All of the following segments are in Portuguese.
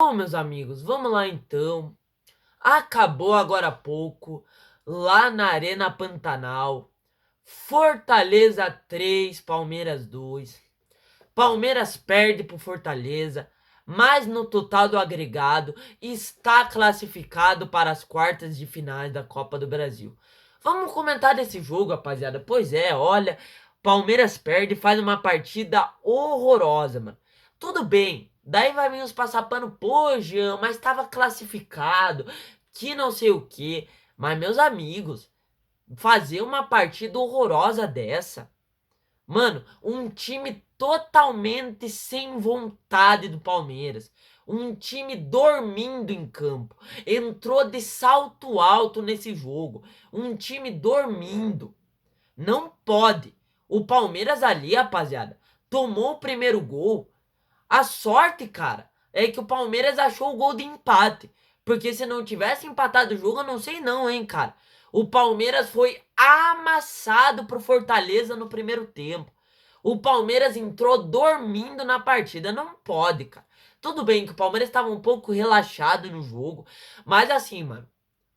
Bom, meus amigos, vamos lá então. Acabou agora há pouco, lá na Arena Pantanal. Fortaleza 3, Palmeiras 2. Palmeiras perde pro Fortaleza, mas no total do agregado está classificado para as quartas de finais da Copa do Brasil. Vamos comentar desse jogo, rapaziada. Pois é, olha, Palmeiras perde e faz uma partida horrorosa, mano. Tudo bem, daí vai vir os passar pano, pô, Jean, mas estava classificado, que não sei o que. Mas, meus amigos, fazer uma partida horrorosa dessa. Mano, um time totalmente sem vontade do Palmeiras. Um time dormindo em campo. Entrou de salto alto nesse jogo. Um time dormindo. Não pode. O Palmeiras ali, rapaziada, tomou o primeiro gol. A sorte, cara, é que o Palmeiras achou o gol de empate. Porque se não tivesse empatado o jogo, eu não sei não, hein, cara. O Palmeiras foi amassado pro Fortaleza no primeiro tempo. O Palmeiras entrou dormindo na partida. Não pode, cara. Tudo bem que o Palmeiras estava um pouco relaxado no jogo. Mas assim, mano.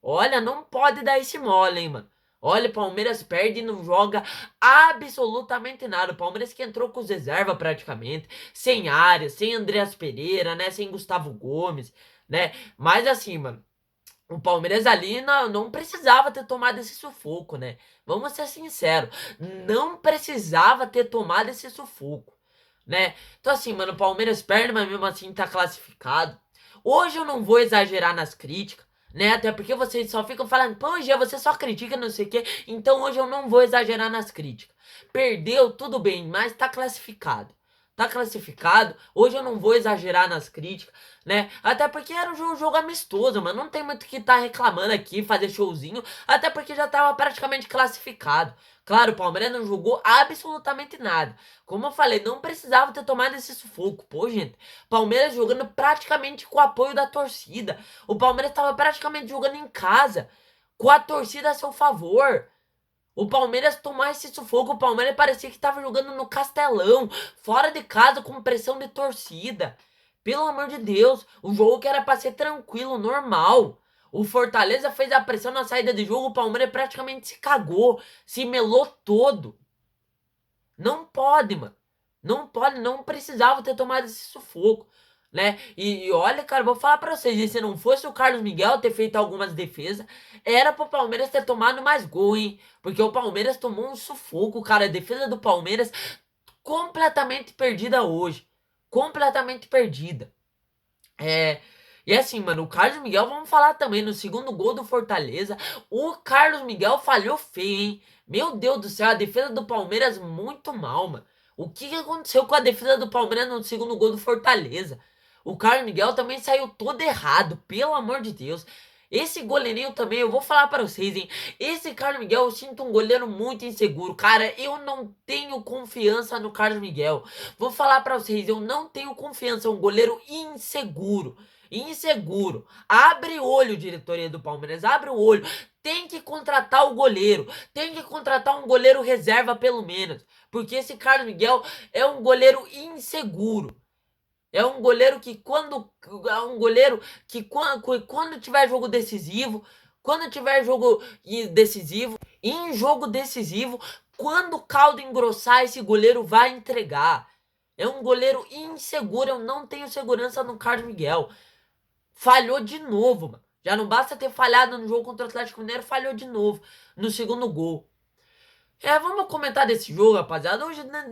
Olha, não pode dar esse mole, hein, mano. Olha, o Palmeiras perde e não joga absolutamente nada. O Palmeiras que entrou com os reservas praticamente. Sem Arias, sem Andreas Pereira, né? Sem Gustavo Gomes, né? Mas assim, mano. O Palmeiras ali não precisava ter tomado esse sufoco, né? Vamos ser sinceros. Não precisava ter tomado esse sufoco, né? Então assim, mano, o Palmeiras perde, mas mesmo assim tá classificado. Hoje eu não vou exagerar nas críticas, né? Até porque vocês só ficam falando, pô, Gia, você só critica não sei o quê. Então hoje eu não vou exagerar nas críticas. Perdeu, tudo bem, mas tá classificado. Tá classificado. Hoje eu não vou exagerar nas críticas, né? Até porque era um jogo amistoso, mano. Não tem muito que tá reclamando aqui, fazer showzinho. Até porque já tava praticamente classificado. Claro, o Palmeiras não jogou absolutamente nada. Como eu falei, não precisava ter tomado esse sufoco. Pô, gente, Palmeiras jogando praticamente com o apoio da torcida. O Palmeiras tava praticamente jogando em casa, com a torcida a seu favor. O Palmeiras tomou esse sufoco. O Palmeiras parecia que tava jogando no Castelão, fora de casa, com pressão de torcida. Pelo amor de Deus, o jogo que era pra ser tranquilo, normal. O Fortaleza fez a pressão na saída de jogo, o Palmeiras praticamente se cagou, se melou todo. Não pode, mano. Não pode, não precisava ter tomado esse sufoco, né? E olha, cara, vou falar pra vocês, e se não fosse o Carlos Miguel ter feito algumas defesas, era pro Palmeiras ter tomado mais gol, hein? Porque o Palmeiras tomou um sufoco, cara. A defesa do Palmeiras completamente perdida hoje. Completamente perdida. É, e assim, mano, o Carlos Miguel, vamos falar também, no segundo gol do Fortaleza, o Carlos Miguel falhou feio, hein? Meu Deus do céu, a defesa do Palmeiras muito mal, mano. O que que aconteceu com a defesa do Palmeiras no segundo gol do Fortaleza? O Carlos Miguel também saiu todo errado, pelo amor de Deus. Esse goleirinho também, eu vou falar para vocês, hein? Esse Carlos Miguel, eu sinto um goleiro muito inseguro. Cara, eu não tenho confiança no Carlos Miguel. Vou falar pra vocês, eu não tenho confiança, é um goleiro inseguro. Inseguro. Abre o olho, diretoria do Palmeiras, abre o olho. Tem que contratar o goleiro. Tem que contratar um goleiro reserva pelo menos, porque esse Carlos Miguel é um goleiro inseguro. É um goleiro que quando tiver jogo decisivo, em jogo decisivo, quando o caldo engrossar, esse goleiro vai entregar. É um goleiro inseguro, eu não tenho segurança no Carlos Miguel. Falhou de novo, mano. Já não basta ter falhado no jogo contra o Atlético Mineiro, falhou de novo no segundo gol. Vamos comentar desse jogo, rapaziada. Hoje, né,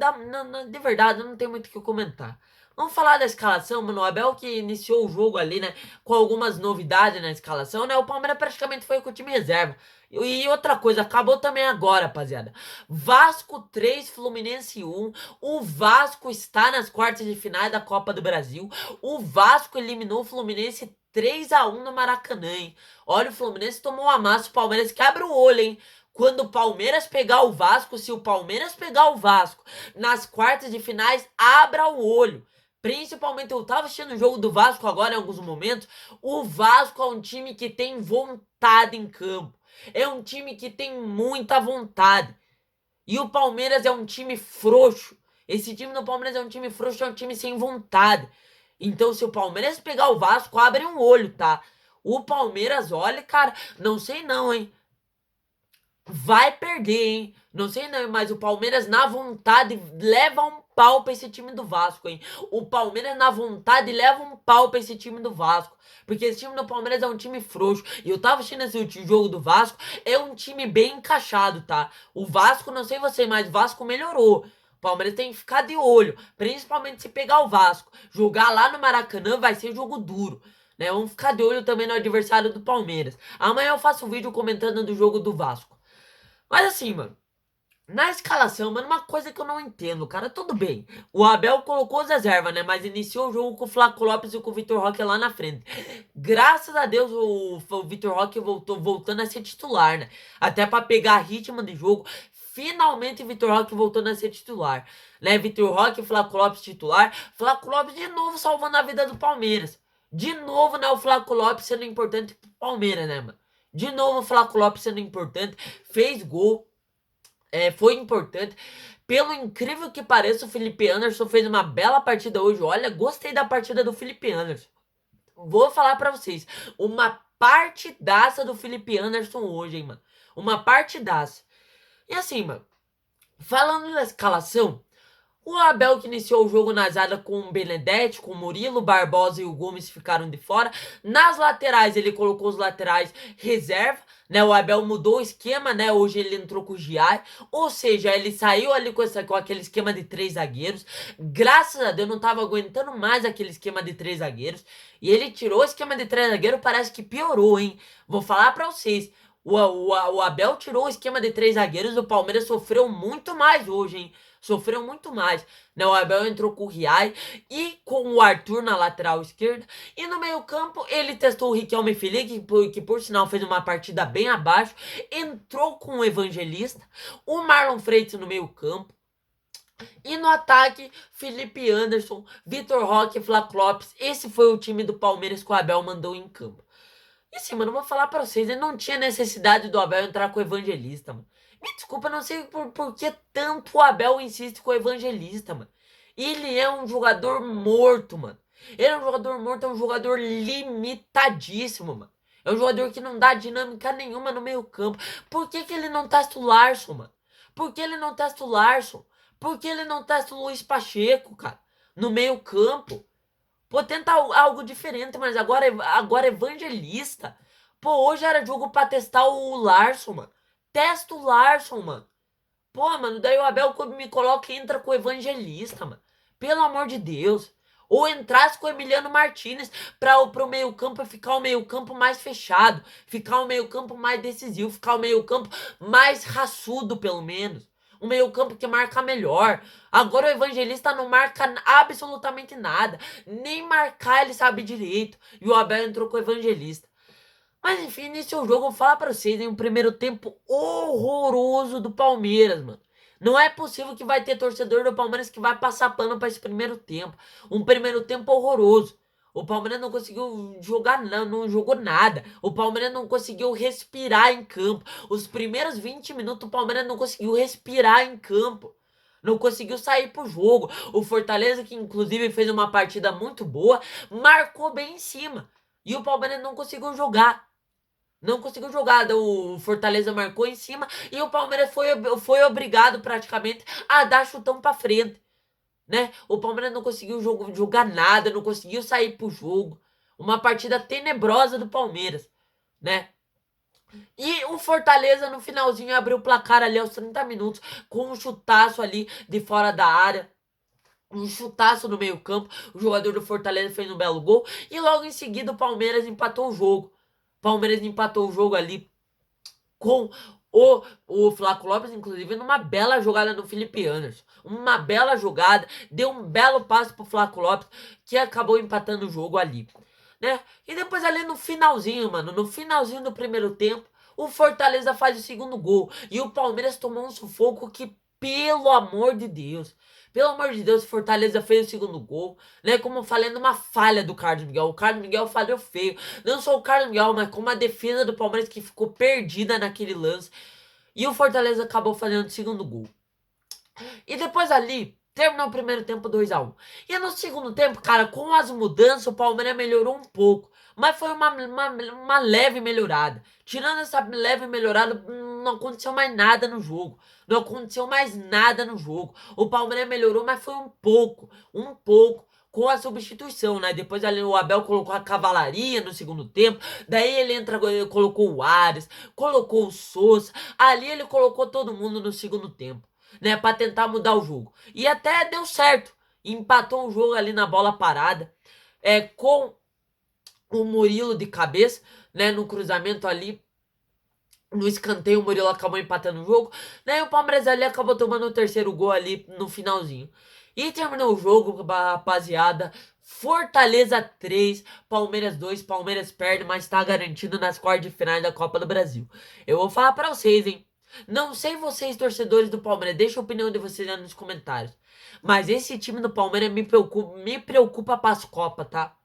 de verdade, não tem muito o que comentar. Vamos falar da escalação, mano. O Abel que iniciou o jogo ali, né? Com algumas novidades na escalação, né? O Palmeiras praticamente foi com o time reserva. E outra coisa, acabou também agora, rapaziada. Vasco 3, Fluminense 1. O Vasco está nas quartas de finais da Copa do Brasil. O Vasco eliminou o Fluminense 3-1 no Maracanã, hein? Olha, o Fluminense tomou um amasso. O Palmeiras que abre o olho, hein? Quando o Palmeiras pegar o Vasco, se o Palmeiras pegar o Vasco nas quartas de finais, abra o olho. Principalmente, eu tava assistindo o jogo do Vasco agora em alguns momentos. O Vasco é um time que tem vontade em campo. É um time que tem muita vontade. E o Palmeiras é um time frouxo. Esse time do Palmeiras é um time frouxo, é um time sem vontade. Então, se o Palmeiras pegar o Vasco, abre um olho, tá? O Palmeiras, olha, cara, não sei não, hein? Vai perder, hein? Não sei não, mas o Palmeiras na vontade leva um pau pra esse time do Vasco, hein? O Palmeiras na vontade leva um pau pra esse time do Vasco. Porque esse time do Palmeiras é um time frouxo. E eu tava assistindo esse jogo do Vasco, é um time bem encaixado, tá? O Vasco, não sei você, mas o Vasco melhorou. O Palmeiras tem que ficar de olho, principalmente se pegar o Vasco. Jogar lá no Maracanã vai ser jogo duro, né? Vamos ficar de olho também no adversário do Palmeiras. Amanhã eu faço um vídeo comentando do jogo do Vasco. Mas assim, mano, na escalação, mano, uma coisa que eu não entendo, cara, tudo bem. O Abel colocou as reservas, né? Mas iniciou o jogo com o Flaco Lopes e com o Vitor Roque lá na frente. Graças a Deus o Vitor Roque voltando a ser titular, né? Até pra pegar ritmo de jogo. Finalmente o Vitor Roque voltando a ser titular, né? Vitor Roque e Flaco Lopes titular. Flaco Lopes de novo salvando a vida do Palmeiras. De novo, né? O Flaco Lopes sendo importante pro Palmeiras, né, mano? De novo o Flaco Lopes sendo importante. Fez gol. Foi importante. Pelo incrível que pareça, o Felipe Anderson fez uma bela partida hoje. Olha, gostei da partida do Felipe Anderson. Vou falar pra vocês. Uma partidaça do Felipe Anderson hoje, hein, mano. Uma partidaça. E assim, mano, falando na escalação, o Abel que iniciou o jogo na zaga com o Benedetti, com o Murilo, Barbosa e o Gomes ficaram de fora. Nas laterais, ele colocou os laterais reserva, né? O Abel mudou o esquema, né? Hoje ele entrou com o Giai. Ou seja, ele saiu ali com aquele esquema de 3 zagueiros. Graças a Deus, não tava aguentando mais aquele esquema de 3 zagueiros. E ele tirou o esquema de 3 zagueiros, parece que piorou, hein? Vou falar pra vocês. O Abel tirou o esquema de 3 zagueiros, o Palmeiras sofreu muito mais hoje, hein? Sofreu muito mais, né? O Abel entrou com o Riai e com o Arthur na lateral esquerda. E no meio campo ele testou o Riquelme Felipe, que por sinal fez uma partida bem abaixo. Entrou com o Evangelista, o Marlon Freitas no meio campo. E no ataque, Felipe Anderson, Vitor Roque e Flaco Lopes. Esse foi o time do Palmeiras que o Abel mandou em campo. E assim, mano, eu vou falar pra vocês, ele não tinha necessidade do Abel entrar com o Evangelista, mano. Me desculpa, não sei por que tanto o Abel insiste com o Evangelista, mano. Ele é um jogador morto, mano. Ele é um jogador morto, é um jogador limitadíssimo, mano. É um jogador que não dá dinâmica nenhuma no meio campo. Por que ele não testa o Larson, mano? Por que ele não testa o Larson? Por que ele não testa o Luiz Pacheco, cara? No meio campo? Pô, tenta algo diferente, mas agora Evangelista. Pô, hoje era jogo pra testar o Larson, mano. Testa o Larson, mano. Pô, mano, daí o Abel me coloca e entra com o Evangelista, mano. Pelo amor de Deus. Ou entrasse com o Emiliano Martinez pro meio campo ficar o meio campo mais fechado. Ficar o meio campo mais decisivo. Ficar o meio campo mais raçudo, pelo menos. Um meio campo que marca melhor. Agora o Evangelista não marca absolutamente nada. Nem marcar ele sabe direito. E o Abel entrou com o Evangelista. Mas enfim, nesse jogo eu vou falar pra vocês, em um primeiro tempo horroroso do Palmeiras, mano. Não é possível que vai ter torcedor do Palmeiras que vai passar pano pra esse primeiro tempo. Um primeiro tempo horroroso. O Palmeiras não conseguiu jogar, não jogou nada. O Palmeiras não conseguiu respirar em campo. Os primeiros 20 minutos o Palmeiras não conseguiu respirar em campo. Não conseguiu sair pro jogo. O Fortaleza, que inclusive fez uma partida muito boa, marcou bem em cima. E o Palmeiras não conseguiu jogar. Não conseguiu jogar, o Fortaleza marcou em cima e o Palmeiras foi obrigado praticamente a dar chutão pra frente, né? O Palmeiras não conseguiu jogar nada, não conseguiu sair pro jogo. Uma partida tenebrosa do Palmeiras, né? E o Fortaleza no finalzinho abriu o placar ali aos 30 minutos com um chutaço ali de fora da área. Um chutaço no meio campo, o jogador do Fortaleza fez um belo gol e logo em seguida o Palmeiras empatou o jogo. Palmeiras empatou o jogo ali com o Flaco Lopes, inclusive, numa bela jogada no Felipe Anderson. Uma bela jogada, deu um belo passe pro Flaco Lopes, que acabou empatando o jogo ali, né? E depois ali no finalzinho, mano, no finalzinho do primeiro tempo, o Fortaleza faz o segundo gol. E o Palmeiras tomou um sufoco que, pelo amor de Deus... Pelo amor de Deus, Fortaleza fez o segundo gol, né? Como eu falei, numa falha do Carlos Miguel. O Carlos Miguel falhou feio. Não só o Carlos Miguel, mas como a defesa do Palmeiras que ficou perdida naquele lance. E o Fortaleza acabou fazendo o segundo gol. E depois ali, Terminou o primeiro tempo 2-1. E no segundo tempo, cara, com as mudanças, o Palmeiras melhorou um pouco. Mas foi uma leve melhorada. Tirando essa leve melhorada, não aconteceu mais nada no jogo. Não aconteceu mais nada no jogo. O Palmeiras melhorou, mas foi um pouco. Um pouco. Com a substituição, né? Depois ali o Abel colocou a cavalaria no segundo tempo. Daí ele colocou o Ares, colocou o Sousa. Ali ele colocou todo mundo no segundo tempo, né? Pra tentar mudar o jogo. E até deu certo. Empatou o jogo ali na bola parada. Com o Murilo de cabeça, né? No cruzamento ali. No escanteio, o Murilo acabou empatando o jogo. Daí o Palmeiras ali acabou tomando o terceiro gol ali no finalzinho. E terminou o jogo, rapaziada. Fortaleza 3, Palmeiras 2. Palmeiras perde, mas tá garantido nas quartas de final da Copa do Brasil. Eu vou falar pra vocês, hein. Não sei vocês, torcedores do Palmeiras, deixa a opinião de vocês aí nos comentários. Mas esse time do Palmeiras me preocupa pras Copas, tá?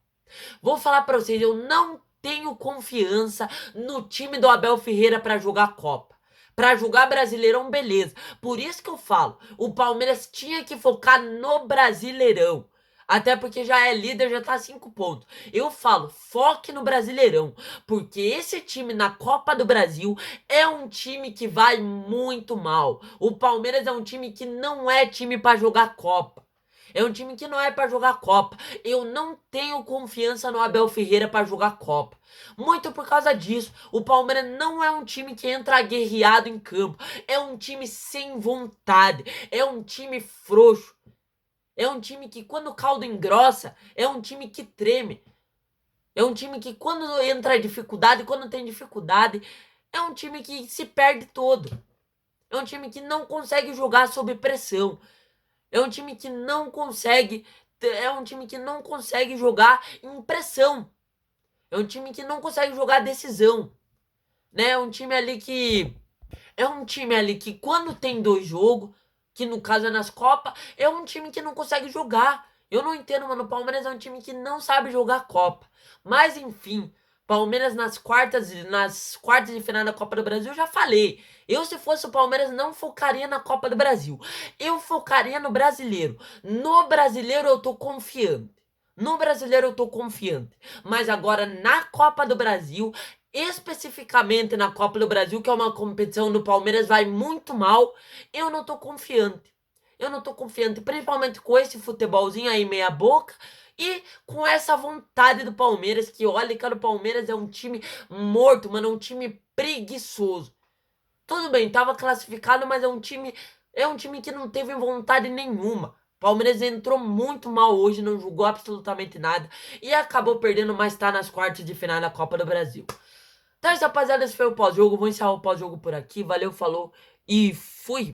Vou falar pra vocês, eu não tenho confiança no time do Abel Ferreira pra jogar Copa. Pra jogar Brasileirão, beleza. Por isso que eu falo, o Palmeiras tinha que focar no Brasileirão. Até porque já é líder, já tá a 5 pontos. Eu falo, foque no Brasileirão. Porque esse time na Copa do Brasil é um time que vai muito mal. O Palmeiras é um time que não é time pra jogar Copa. É um time que não é pra jogar Copa. Eu não tenho confiança no Abel Ferreira pra jogar Copa. Muito por causa disso. O Palmeiras não é um time que entra aguerriado em campo. É um time sem vontade. É um time frouxo. É um time que quando o caldo engrossa, é um time que treme. É um time que quando entra dificuldade, quando tem dificuldade, é um time que se perde todo. É um time que não consegue jogar sob pressão. É um time que não consegue. É um time que não consegue jogar em pressão. É um time que não consegue jogar decisão. Né? É um time ali que. É um time ali que quando tem dois jogos, que no caso é nas Copas, é um time que não consegue jogar. Eu não entendo, mano. O Palmeiras é um time que não sabe jogar Copa. Mas enfim, Palmeiras nas quartas de final da Copa do Brasil, eu já falei. Eu, se fosse o Palmeiras, não focaria na Copa do Brasil. Eu focaria no Brasileiro. No Brasileiro eu tô confiante. No Brasileiro eu tô confiante. Mas agora na Copa do Brasil, especificamente na Copa do Brasil, que é uma competição do Palmeiras, vai muito mal, eu não tô confiante. Eu não tô confiante, principalmente com esse futebolzinho aí meia boca e com essa vontade do Palmeiras, que olha, cara, o Palmeiras é um time morto, mano, é um time preguiçoso. Tudo bem, tava classificado, mas é um time que não teve vontade nenhuma. Palmeiras entrou muito mal hoje, não jogou absolutamente nada e acabou perdendo, mas tá nas quartas de final da Copa do Brasil. Então, é isso, rapaziada, esse foi o pós-jogo. Vou encerrar o pós-jogo por aqui. Valeu, falou e fui!